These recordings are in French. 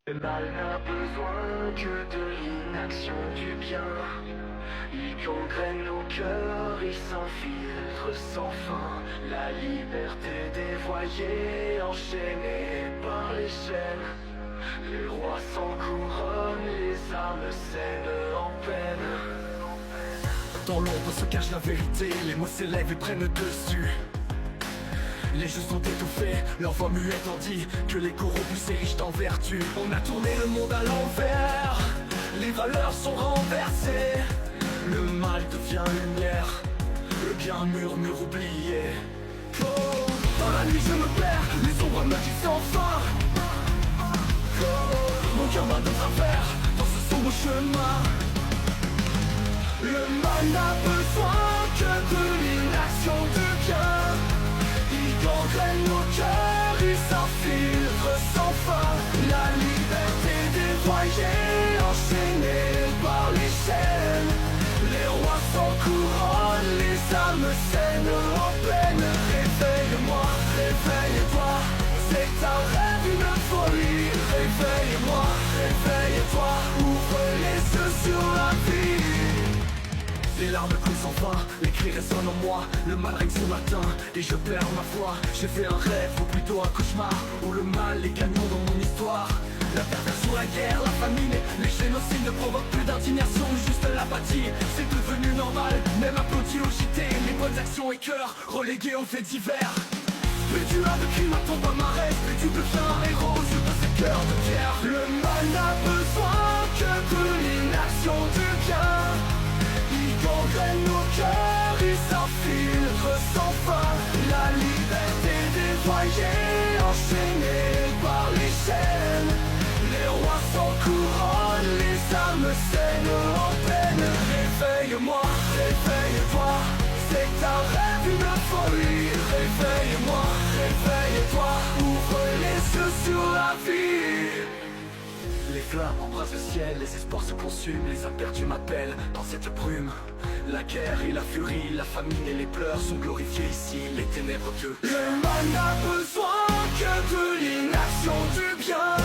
Le mal n'a besoin que de l'inaction du bien. Il gangrène nos cœurs, il s'infiltre sans fin. La liberté dévoyée, enchaînée par les chaînes. Les rois sans couronne, les âmes saines en peine. Dans l'ombre se cache la vérité, les mots s'élèvent et prennent le dessus. Les jeux sont étouffés, leur voix muette en dit que les corrompus s'érigent en vertu. On a tourné le monde à l'envers, les valeurs sont renversées. Le mal devient lumière, le bien murmure oublié. Oh, dans la nuit je me perds, les ombres me disent sans fin. Oh, mon cœur bat de travers dans ce sombre chemin. Le mal n'a besoin que de l'inaction du bien. Il gangrène nos cœurs, il s'infiltre sans fin. La liberté dévoyée, enchaînée par les chaînes. Les rois sans couronne, les âmes saines en peine. Réveille-moi, réveille-toi, c'est un rêve, une folie. Réveille-moi, réveille-toi, ouvre les yeux sur la vie. Les larmes coulent sans fin, les cris résonnent en moi. Le mal règne ce matin et je perds ma foi. J'ai fait un rêve ou plutôt un cauchemar, où le mal est gagnant dans mon histoire. La perversion, la guerre, la famine, les génocides ne provoquent plus d'indignation, juste l'apathie. C'est devenu normal, même applaudi au JT. Les bonnes actions et cœurs relégués aux faits divers. Plus tu as de crimes à ton palmarès, plus tu deviens un héros sur ce cœur de pierre. Le mal n'a besoin que de l'inaction du bien. Il gangrène nos cœurs, il s'infiltre sans fin. La liberté dévoyée, enchaînée par les chaînes. Les rois sans couronne, les âmes saines en peine. Réveille-moi, réveille-toi, c'est un rêve, une folie. Réveille-moi, réveille-toi, ouvre les yeux sur la vie. Les flammes embrassent le ciel, les espoirs se consument, les imperdus m'appellent dans cette brume. La guerre et la furie, la famine et les pleurs sont glorifiés ici, les ténèbres que le mal n'a besoin que de l'inaction du bien.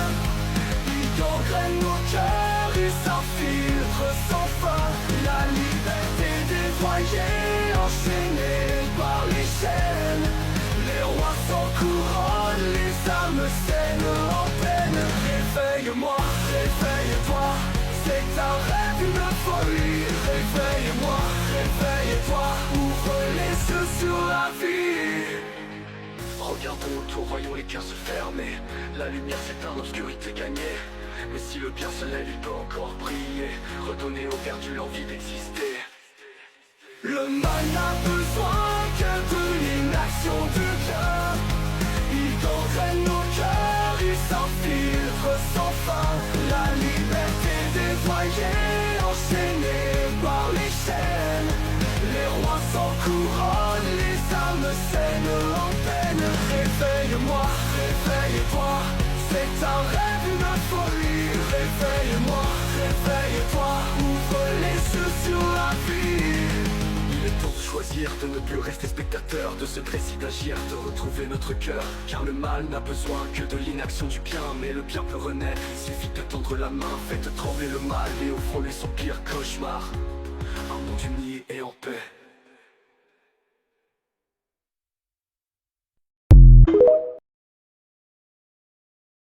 Il gangrène nos cœurs, il s'infiltre sans fin. La liberté dévoyée, enchaînée par les chaînes. Les rois sans couronne, les âmes saines en peine. Réveille-moi, réveille-toi, c'est un rêve, une folie. Réveille-moi, réveille-toi, ouvre les yeux sur la vie. Regardons autour, voyons les cœurs se fermer. La lumière s'éteint, l'obscurité gagnée. Mais si le bien se lève, il peut encore briller. Redonner aux perdus l'envie d'exister. Le mal n'a besoin que de l'inaction du bien. Il gangrène nos cœurs, il s'infiltre sans fin. La liberté dévoyée, enchaînée par les chaînes. Les rois sans couronne, les âmes saines en peine. Réveille-moi, réveille-toi, c'est un rêve, une folie. Réveille-moi, réveille-toi, ouvre les yeux sur la vie. Il est temps de choisir, de ne plus rester spectateur de ce récit d'agir, de retrouver notre cœur. Car le mal n'a besoin que de l'inaction du bien, mais le bien peut renaître, il suffit de tendre la main. Faites trembler le mal et offrons-lui son pire cauchemar. Un monde uni